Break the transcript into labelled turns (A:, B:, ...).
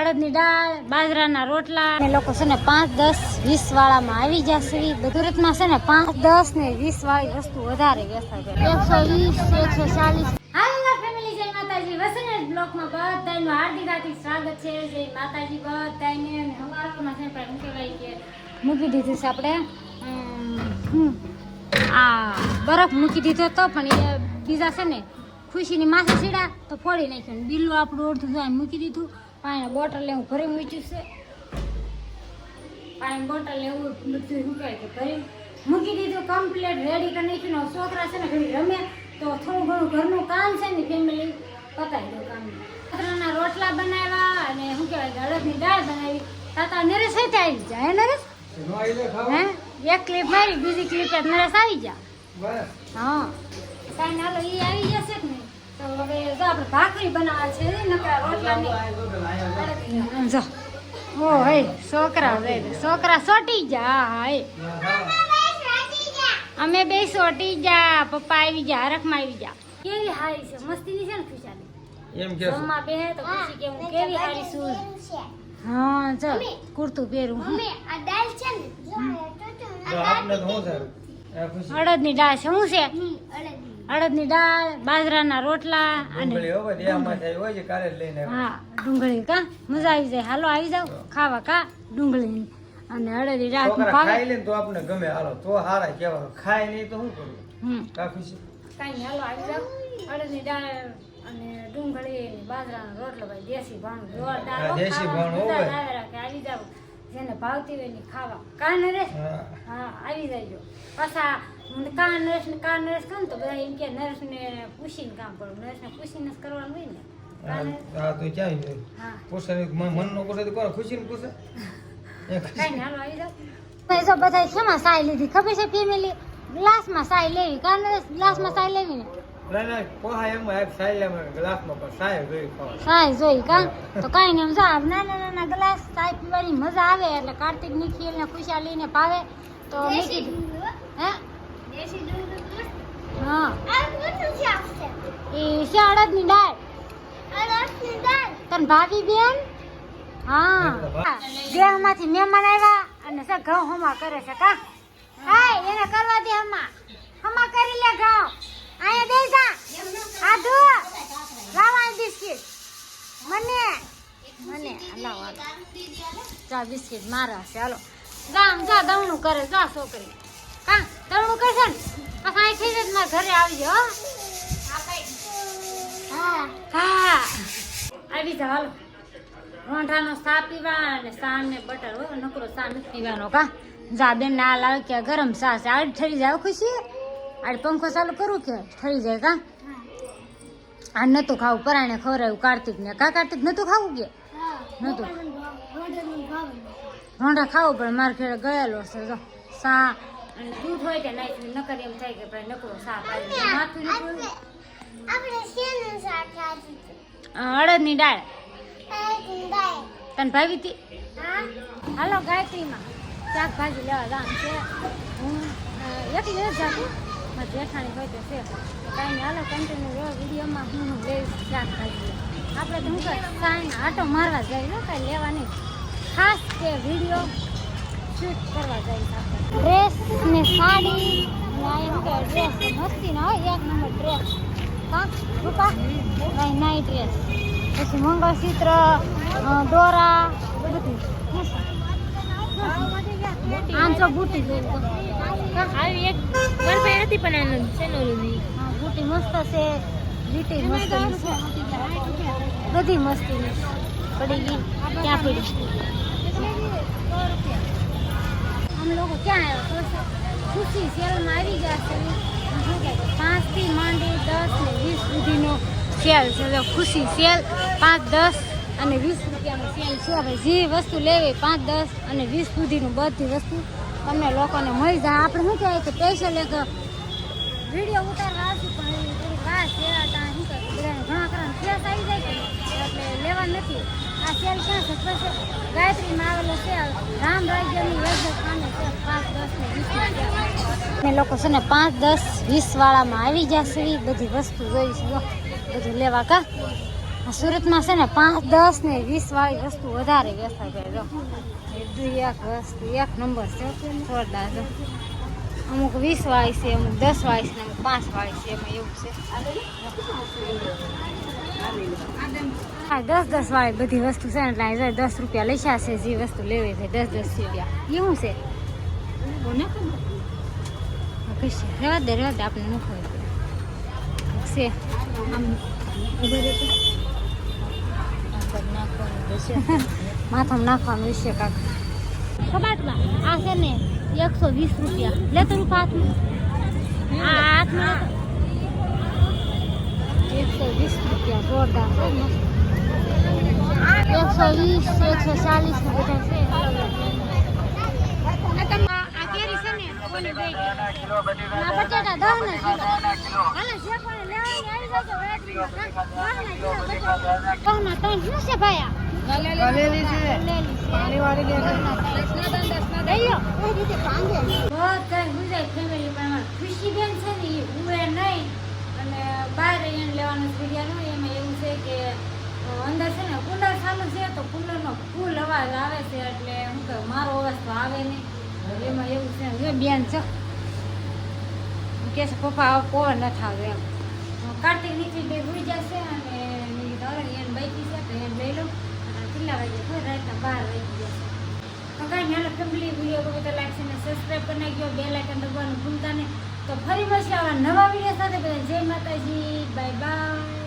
A: અડદની દાળ, બાજરાના રોટલા અને લોકો છે ને 5, 10, 20 વાળામાં આવી જશે. સુરતમાં છે ને 5, 10 ને 20 વાળી વસ્તુ વધારે વેચાય છે. 120, 140. હાલો ફેમિલી, જય માતાજી. વસંત બ્લોકમાં બધાનું હાર્દિક સ્વાગત છે. જય માતાજી બધાને. અને હવારમાં છે પણ કહેવાય કે મૂકી દીધું છે આપણે આ બરફ મૂકી દીધો તો પણ એ બીજા છે ને ખુશીની માથે સીડા તો ફોડી નાખ્યું. બિલ્લું આપણું અડધું જાય મૂકી દીધું. પાણી બોટલ લેવું ઘરે મૂક્યું છે. પાણી બોટલ લેવું બધું મૂકાય કે ઘરે મૂકી દીધું. કમ્પ્લીટ રેડી કરી નાખ્યું. છોકરા છે ને ઘડી રમે તો થોડું ઘણું ઘરનું કામ છે ને ફેમિલી પતાવી દઉં કામ. છોકરાના રોટલા બનાવ્યા અને શું કહેવાય અડદની દાળ બનાવી. તાતા નરેશ అయితే આવી જાય. હે નરેશ? હે એક ક્લિપ મારી, બીજી ક્લિપ નરેશ આવી જા. હા કાંઈ ના લો એ આવી જશે કે નહીં તો હવે જો આપણે ભાખરી બનાવવા છે નકરા રોટલા નહીં. જો ઓ હે છોકરા છોકરા સોટી જા. હા હે અમે બે સોટી જા. પપ્પા આવી જા, હરખમાં આવી જા. કેવી હારી છે, મસ્તીની છે ને ખુશાલી એમ કે મમ્મા બે તો ખુશી કે હું કેવી હારી છું. હા જો કુર્તું પહેરું. મમ્મી આ દાળ છે ને તો આપને તો હું છે અડદની દાળ છે. શું છે? અડદની દાળ, બાજરાના રોટલા અને હા ડુંગળી. કા મજા આવી જાય. હાલો આવી જાવ ખાવા. કા ડુંગળી અને અડદની દાળ ખાઈ લે તો આપણે ગમે. હાલો તો હારા કેવા ખાય નહીં તો શું કરવું? કા ખુશી કાઈ નહીં. હાલો આવી જાવ. અડદની દાળ અને ડુંગળી બાજરાના રોટલા ભાઈ દેશી ભાણું જોરદાર. દેશી ભાણું આવી જાવ. જેને ભાવતી હોય ને ખાવા. કા નરેશ? હા આવી જાયજો. પાછા કા નરેશ કહું તો બધા એમ કે નરેશ ને પૂછીને કામ કરું. નરેશ ને પૂછીને જ કરવાનું હોય ને. હા તો ક્યાં પૂછે મન નો પૂછે તો કોણ ખુશી ને પૂછે? કઈ ને હાલો આવી જાવ. જો બધા શેમાં સાય લીધી ખબર છે ફેમિલી? ગ્લાસમાં સાય લેવી. કા નરેશ ગ્લાસમાં સાય લેવી ને? સાય જોઈ કા તો કઈ ને નાના નાના ગ્લાસ સાય પીવાની મજા આવે. એટલે કાર્તિક નિખિલ ને ખુશાલી ને ભાવે તો મેં કીધું હે હા એ છે અડદની દાળ. તને ભાભી બેન હા દેહમાંથી મહેમાન આવ્યા અને છે ઘઉં હમા કરે છે. કા હાય એને કરવા દે હમા કરી લે ઘઉં. આયા બેસા આધુ લાવા બિસ્કિટ મને લાવા ચા બિસ્કિટ મારા છે. હાલો ગામ જા દવણું કરે જા છોકરી. કા દવણું કરશે ને પછી અહીં થઈ જાય મારા ઘરે આવજો. હા હા આવી જા. હાલો રોંઢાનો ચા પીવા અને ચા ને બટર હોય નકરો ચા નથી પીવાનો. કા જા બેન ના લાવે કે ગરમ ચા છે. આડ ઠરી જાય ખુશી. આડ પંખો ચાલુ કરું કે ઠરી જાય. કા આ નતું ખાવું પરાણે ખવડાવ્યું કાર્તિક ને. કા કાર્તિક નતું ખાવું કે નતું? રોંઢા ખાવું પણ મારે ઘરે ગયેલો છે. જો સા અને દૂધ હોય કે નાખ્યું નકર એમ થાય કે ભાઈ નકરો સા પાડી માથું અડદની દાળ તને ભાવી હતી. હાલો ગાયત્રીમાં શાકભાજી લેવા જામ છે. હું એકલી જ જાતી મારી જેઠાણી હોય તો છે કાંઈ નહીં. હાલો કન્ટિન્યુ વિડીયોમાં હું લઈશ શાકભાજી. આપણે તો શું કર કાંઈ આટો મારવા જાય કાંઈ લેવા નહીં. ખાસ કે વિડીયો શૂટ કરવા જાય. ડ્રેસ ને સાડી એમ કે ડ્રેસ મસ્તી ના હોય. 1 નંબર ડ્રેસ. હા રૂપા કાંઈ નાઈ ડ્રેસ પછી મંગળસૂત્ર દોરા બધું. આમ તો બુટી આવી એક ગરબે હતી પણ આનંદ છે બુટી મસ્ત છે. લીટી મસ્ત બધી મસ્તી પડી ગઈ. ક્યાં પડી? અમે લોકો ક્યાં આવ્યા? ખુશી સેલમાં આવી ગયા છે. 5 થી માંડી 10 ને 20 સુધીનો સેલ છે. ખુશી સેલ 5, 10 અને 20 રૂપિયાનો સેલ છે. હવે જે વસ્તુ લેવી 5, 10 અને 20 સુધીનું બધી વસ્તુ તમને લોકોને મળી જાય. આપણે શું કહેવાય કે સ્પેશિયલ એક વિડીયો ઉતારવા આવશું પણ થોડીક વાર છે. ત્યાં શું કહે બધાને ઘણા ખરા ફ્રેશ આવી જાય છે એટલે લેવા નથી. આ સેલ ક્યાં છે? સ્પેશિયલ ગાયત્રીમાં આવેલો છે. રામ રાજ્યની વેજર સામે છે. 5, 10 ને 20 ને લોકો છે ને 5, 10, 20 વાળામાં આવી જશે. બધી વસ્તુ જોઈશું બધું લેવા. કા સુરતમાં છે ને 5, 10 ને 20 વાળી વસ્તુ વધારે વેચાય છે. જો બધું એક વસ્તુ એક નંબર છે જોરદાર. જો અમુક 20 વાળી છે, અમુક 10 વાળી છે, અમુક 5 વાળી છે, એમાં એવું છે. હા 10 વાળી બધી વસ્તુ છે ને એટલે અહીં 10 રૂપિયા લઈશા છે. જે વસ્તુ લેવી છે 10 રૂપિયા એવું છે. કોને કહીશ રેવા દે આપણે ન ખબર છે. આમ માથામાં નાખવાનું વિશે કાંક કબાટમાં આ છે ને 120 રૂપિયા લેતો રૂપિયા હાથમાં આ હાથમાં 120 રૂપિયા જોરદાર છે ને 120 140 ને બધા છે. આ કેરી છે ને ઓલી બે આ બટાટા 10 ના કિલો હાલે છે પણ લેવાની આવી જાજો વેટરીમાં 10 ના 3 શું છે ભાઈ આ ગલેલી છે પાણી વાળી લેલી દઈયો એ રીતે પાંગે બહુત કઈ ગુજરાત ફેમિલી માં ખુશી બેન છે ને એ ઉએ નહીં અને બહાર એને લેવાનું વિડિયા નો એમાં એવું છે કે અંદર છે ને કુલર ચાલુ છે તો કુલર નો ફૂલ અવાજ આવે છે એટલે હું કે મારો અવાજ તો આવે નહીં એમાં એવું છે. એ બેન છે કે છે પપ્પા પવન ન થાવ એમ કાર્તિક નીચે બે ઉડી જશે અને એને બાઈકી છે તો એને લઈ લો કેટલા વાગે કોઈ રાતના 12 વાગી જશે. તો કાંઈ હાલો ફેમિલી વિડીયો ગમે તો લાઈક અને સબસ્ક્રાઈબ કરી નાખજો, બેલ આઇકન દબાવવાનું ભૂલતા નહીં. તો ફરી મળશે આવા નવા વિડીયો સાથે. બધા જય માતાજી, બાય બાય.